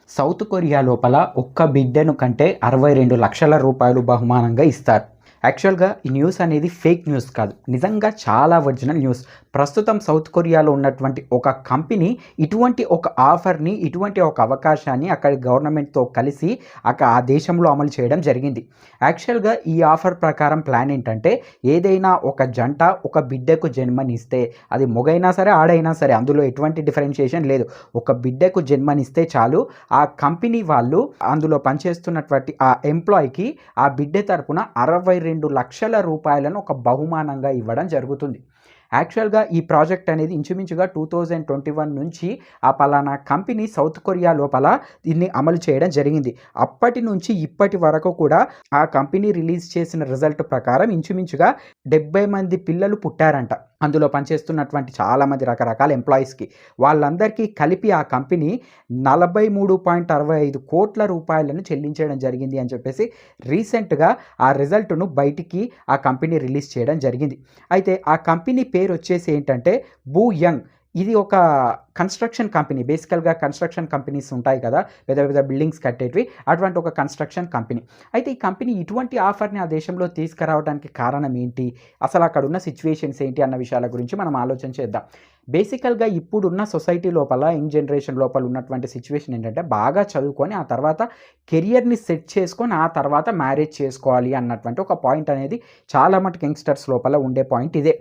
South Korea లోపల ఒక్క బిడ్డను కంటే 62 లక్షల రూపాయలు బహుమానంగా ఇస్తారు. యాక్చువల్‌గా ఈ న్యూస్ అనేది ఫేక్ న్యూస్ కాదు. నిజంగా చాలా ఒరిజినల్ న్యూస్. ప్రస్తుతం సౌత్ కొరియాలో ఉన్నటువంటి ఒక కంపెనీ ఇటువంటి ఒక ఆఫర్‌ని, ఇటువంటి ఒక అవకాశాన్ని అక్కడి గవర్నమెంట్‌తో కలిసి ఆ దేశంలో అమలు చేయడం జరిగింది. యాక్చువల్‌గా ఈ ఆఫర్ ప్రకారం ప్లాన్ ఏంటంటే, ఏదైనా ఒక జంట ఒక బిడ్డకు జన్మనిస్తే, అది మొగైనా సరే, ఆడైనా సరే, అందులో ఎటువంటి డిఫరెన్షియేషన్ లేదు. ఒక బిడ్డకు జన్మనిస్తే చాలు, ఆ కంపెనీ వాళ్ళు అందులో పనిచేస్తున్నటువంటి ఆ ఎంప్లాయ్‌కి ఆ బిడ్డ తరపున 62 లక్షల రూపాయలను ఒక బహుమానంగా ఇవ్వడం జరుగుతుంది. యాక్చువల్‌గా ఈ ప్రాజెక్ట్ అనేది ఇంచుమించుగా 2021 నుంచి ఆ పలానా కంపెనీ సౌత్ కొరియా లోపల దీన్ని అమలు చేయడం జరిగింది. అప్పటి నుంచి ఇప్పటి వరకు కూడా ఆ కంపెనీ రిలీజ్ చేసిన రిజల్ట్ ప్రకారం ఇంచుమించుగా 70 మంది పిల్లలు పుట్టారంట. అందులో పనిచేస్తున్నటువంటి చాలామంది రకరకాల ఎంప్లాయీస్‌కి. వాళ్ళందరికీ కలిపి ఆ కంపెనీ 43.65 కోట్ల రూపాయలను చెల్లించడం జరిగింది అని చెప్పేసి రీసెంట్‌గా ఆ రిజల్ట్‌ను బయటికి ఆ కంపెనీ రిలీజ్ చేయడం జరిగింది. అయితే ఆ కంపెనీ పేరు వచ్చేసి ఏంటంటే బూయంగ్. ఇది ఒక కన్‌స్ట్రక్షన్ కంపెనీ. బేసికల్‌గా కన్‌స్ట్రక్షన్ కంపెనీస్ ఉంటాయి కదా! పెద్ద పెద్ద బిల్డింగ్స్ కట్టేటివి. అటువంటి ఒక కన్‌స్ట్రక్షన్ కంపెనీ. అయితే ఈ కంపెనీ ఇటువంటి ఆఫర్‌ని ఆ దేశంలో తీసుకురావడానికి కారణం ఏంటి? అసలు అక్కడున్న సిట్యుయేషన్స్ ఏంటి అన్న విషయాల గురించి మనం ఆలోచన చేద్దాం. బేసికల్‌గా ఇప్పుడున్న సొసైటీ లోపల, యంగ్ జనరేషన్ లోపల ఉన్నటువంటి సిట్యుయేషన్ ఏంటంటే, బాగా చదువుకొని ఆ తర్వాత కెరియర్‌ని సెట్ చేసుకొని ఆ తర్వాత మ్యారేజ్ చేసుకోవాలి అన్నటువంటి ఒక పాయింట్ అనేది చాలా మటుకు యంగ్‌స్టర్స్ లోపల ఉండే పాయింట్ ఇదే.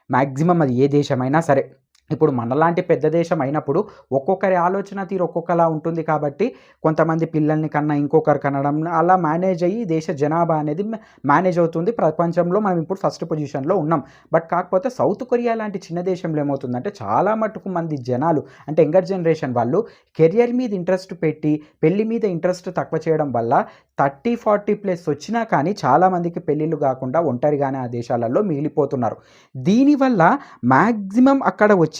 మాక్సిమం అది ఏ దేశమైనా సరే. ఇప్పుడు మనలాంటి పెద్ద దేశం అయినప్పుడు ఒక్కొక్కరి ఆలోచన తీరు ఒక్కొక్కలా ఉంటుంది కాబట్టి కొంతమంది పిల్లల్ని కన్నా ఇంకొకరు కనడం అలా మేనేజ్ అయ్యి దేశ జనాభా అనేది మేనేజ్ అవుతుంది. ప్రపంచంలో మనం ఇప్పుడు ఫస్ట్ పొజిషన్‌లో ఉన్నాం. బట్ కాకపోతే సౌత్ కొరియా లాంటి చిన్న దేశంలో ఏమవుతుందంటే చాలా మటుకు మంది జనాలు అంటే యంగర్ జనరేషన్ వాళ్ళు కెరియర్ మీద ఇంట్రెస్ట్ పెట్టి పెళ్లి మీద ఇంట్రెస్ట్ తక్కువ చేయడం వల్ల 30, 40 ప్లస్ వచ్చినా కానీ చాలామందికి పెళ్ళిళ్ళు కాకుండా ఒంటరిగానే ఆ దేశాలలో మిగిలిపోతున్నారు. దీనివల్ల మాక్సిమం అక్కడ వచ్చేటటువంటి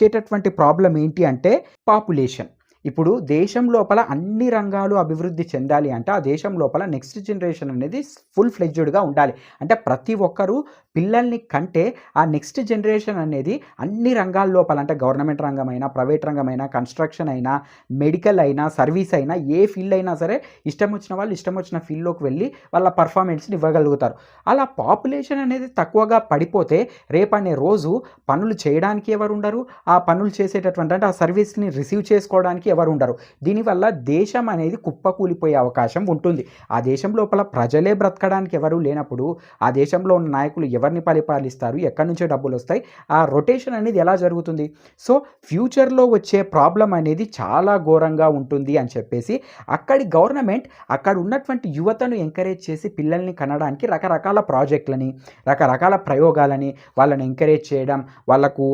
ప్రాబ్లమ్ ఏంటి అంటే పాపులేషన్. ఇప్పుడు దేశం లోపల అన్ని రంగాలు అభివృద్ధి చెందాలి అంటే ఆ దేశం లోపల నెక్స్ట్ జనరేషన్ అనేది ఫుల్ ఫ్లెడ్జ్డ్‌గా ఉండాలి. అంటే ప్రతి ఒక్కరు పిల్లల్ని కంటే ఆ నెక్స్ట్ జనరేషన్ అనేది అన్ని రంగాల లోపల అంటే గవర్నమెంట్ రంగమైనా, ప్రైవేట్ రంగమైనా, కన్‌స్ట్రక్షన్ అయినా, మెడికల్ అయినా, సర్వీస్ అయినా ఏ ఫీల్డ్ అయినా సరే ఇష్టం వచ్చిన వాళ్ళు ఇష్టం వచ్చిన ఫీల్డ్‌లోకి వెళ్ళి వాళ్ళ పర్ఫార్మెన్స్‌ని ఇవ్వగలుగుతారు. అలా పాపులేషన్ అనేది తక్కువగా పడిపోతే రేపనే రోజు పనులు చేయడానికి ఎవరుండరు. ఆ పనులు చేసేటటువంటి అంటే ఆ సర్వీస్‌ని రిసీవ్ చేసుకోవడానికి ఎవరుండరు. దీనివల్ల దేశం అనేది కుప్పకూలిపోయే అవకాశం ఉంటుంది. ఆ దేశం లోపల ప్రజలే బ్రతకడానికి ఎవరు లేనప్పుడు ఆ దేశంలో ఉన్న నాయకులు ఎవరిని పరిపాలిస్తారు? ఎక్కడి నుంచో డబ్బులొస్తాయి? ఆ రొటేషన్ అనేది ఎలా జరుగుతుంది? సో, ఫ్యూచర్‌లో వచ్చే ప్రాబ్లమ్ అనేది చాలా ఘోరంగా ఉంటుంది అని చెప్పేసి అక్కడి గవర్నమెంట్ అక్కడ ఉన్నటువంటి యువతను ఎంకరేజ్ చేసి పిల్లల్ని కనడానికి రకరకాల ప్రాజెక్ట్‌లని, రకరకాల ప్రయోగాలని వాళ్ళని ఎంకరేజ్ చేయడం, వాళ్ళకు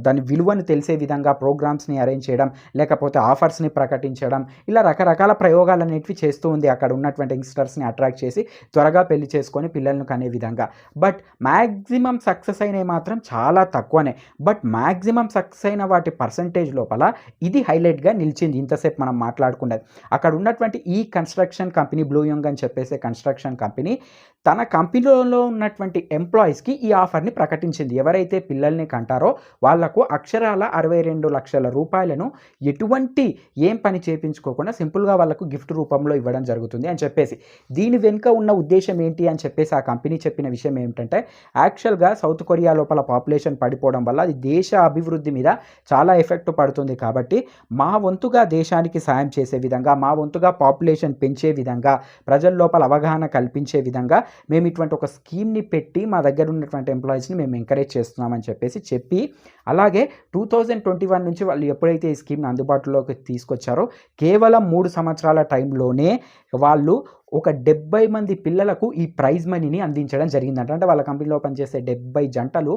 దాని విలువను తెలిసే విధంగా ప్రోగ్రామ్స్‌ని అరేంజ్ చేయడం, లేకపోతే ఆఫర్స్‌ని ప్రకటించడం, ఇలా రకరకాల ప్రయోగాలనేటివి చేస్తూ ఉంది అక్కడ ఉన్నటువంటి యంగ్‌స్టర్స్‌ని అట్రాక్ట్ చేసి త్వరగా పెళ్లి చేసుకొని పిల్లల్ని కనే విధంగా. బట్ మాక్సిమం సక్సెస్ అయినవి మాత్రం చాలా తక్కువనే. బట్ మాక్సిమం సక్సెస్ అయిన వాటి పర్సెంటేజ్ లోపల ఇది హైలైట్‌గా నిలిచింది ఇంతసేపు మనం మాట్లాడుకున్నది. అక్కడ ఉన్నటువంటి ఈ కన్‌స్ట్రక్షన్ కంపెనీ బ్లూయంగ్ అని చెప్పేసే కన్‌స్ట్రక్షన్ కంపెనీ తన కంపెనీలో ఉన్నటువంటి ఎంప్లాయీస్‌కి ఈ ఆఫర్‌ని ప్రకటించింది. ఎవరైతే పిల్లల్ని కంటారో వాళ్లకు అక్షరాల 62 లక్షల రూపాయలను ఎటువంటి ఏం పని చేపించుకోకుండా సింపుల్‌గా వాళ్ళకు గిఫ్ట్ రూపంలో ఇవ్వడం జరుగుతుంది అని చెప్పేసి. దీని వెనుక ఉన్న ఉద్దేశ్యం ఏంటి అని చెప్పేసి ఆ కంపెనీ చెప్పిన విషయం ఏమిటంటే, యాక్చువల్‌గా సౌత్ కొరియా లోపల పాపులేషన్ పడిపోవడం వల్ల అది దేశ అభివృద్ధి మీద చాలా ఎఫెక్ట్ పడుతుంది కాబట్టి మా వంతుగా దేశానికి సాయం చేసే విధంగా, మా వంతుగా పాపులేషన్ పెంచే విధంగా, ప్రజల లోపల అవగాహన కల్పించే విధంగా మేము ఇటువంటి ఒక స్కీమ్‌ని పెట్టి మా దగ్గర ఉన్నటువంటి ఎంప్లాయీస్‌ని మేము ఎంకరేజ్ చేస్తున్నామని చెప్పి అలాగే 2021 నుంచి వాళ్ళు ఎప్పుడైతే ఈ స్కీమ్‌ని అందుబాటులోకి తీసుకొచ్చారో కేవలం 3 సంవత్సరాల టైంలోనే వాళ్ళు ఒక 70 మంది పిల్లలకు ఈ ప్రైజ్ మనీని అందించడం జరిగిందంట. అంటే వాళ్ళ కంపెనీలో పనిచేసే 70 జంటలు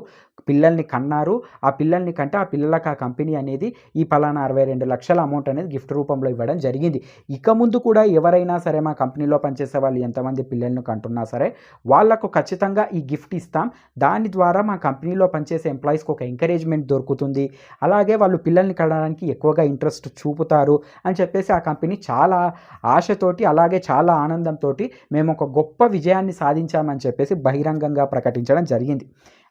పిల్లల్ని కన్నారు. ఆ పిల్లల్ని కంటే ఆ పిల్లలకు ఆ కంపెనీ అనేది ఈ పలానా 62 లక్షల అమౌంట్ అనేది గిఫ్ట్ రూపంలో ఇవ్వడం జరిగింది. ఇక ముందు కూడా ఎవరైనా సరే మా కంపెనీలో పనిచేసే వాళ్ళు ఎంతమంది పిల్లల్ని కంటున్నా సరే వాళ్ళకు ఖచ్చితంగా ఈ గిఫ్ట్ ఇస్తాం. దాని ద్వారా మా కంపెనీలో పనిచేసే ఎంప్లాయీస్‌కి ఒక ఎంకరేజ్‌మెంట్ దొరుకుతుంది. అలాగే వాళ్ళు పిల్లల్ని కనడానికి ఎక్కువగా ఇంట్రెస్ట్ చూపుతారు అని చెప్పేసి ఆ కంపెనీ చాలా ఆశతోటి అలాగే చాలా ఆనందంతోటి మేము ఒక గొప్ప విజయాన్ని సాధించామని చెప్పేసి బహిరంగంగా ప్రకటించడం జరిగింది.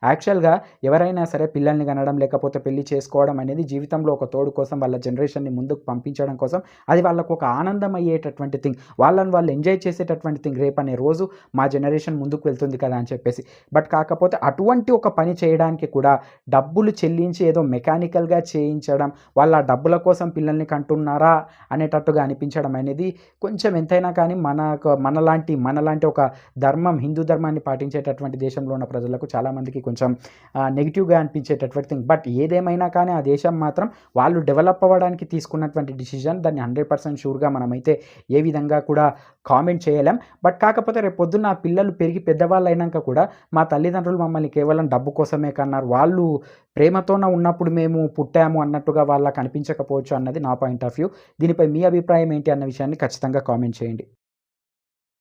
యాక్చువల్‌గా ఎవరైనా సరే పిల్లల్ని కనడం, లేకపోతే పెళ్లి చేసుకోవడం అనేది జీవితంలో ఒక తోడు కోసం, వాళ్ళ జనరేషన్‌ని ముందుకు పంపించడం కోసం, అది వాళ్ళకొక ఆనందం అయ్యేటటువంటి థింగ్. వాళ్ళని వాళ్ళు ఎంజాయ్ చేసేటటువంటి థింగ్. రేపనే రోజు మా జనరేషన్ ముందుకు వెళ్తుంది కదా అని చెప్పేసి. బట్ కాకపోతే అటువంటి ఒక పని చేయడానికి కూడా డబ్బులు చెల్లించి ఏదో మెకానికల్‌గా చేయించడం, వాళ్ళు ఆ డబ్బుల కోసం పిల్లల్ని కంటున్నారా అనేటట్టుగా అనిపించడం అనేది కొంచెం ఎంతైనా కానీ మనలాంటి ఒక ధర్మం, హిందూ ధర్మాన్ని పాటించేటటువంటి దేశంలో ఉన్న ప్రజలకు చాలామందికి కొంచెం నెగెటివ్‌గా అనిపించేటటువంటి థింగ్. బట్ ఏదేమైనా కానీ ఆ దేశం మాత్రం వాళ్ళు డెవలప్ అవ్వడానికి తీసుకున్నటువంటి డిసిషన్, దాన్ని 100% షూర్‌గా మనమైతే ఏ విధంగా కూడా కామెంట్ చేయలేం. బట్ కాకపోతే రేపు పొద్దున్న ఆ పిల్లలు పెరిగి పెద్దవాళ్ళైనంక కూడా మా తల్లిదండ్రులు మమ్మల్ని కేవలం డబ్బు కోసమే కన్నారు. వాళ్ళు ప్రేమతోన ఉన్నప్పుడు మేము పుట్టాము అన్నట్టుగా వాళ్ళకి అనిపించకపోవచ్చు అన్నది నా పాయింట్ ఆఫ్ వ్యూ. దీనిపై మీ అభిప్రాయం ఏంటి అన్న విషయాన్ని ఖచ్చితంగా కామెంట్ చేయండి.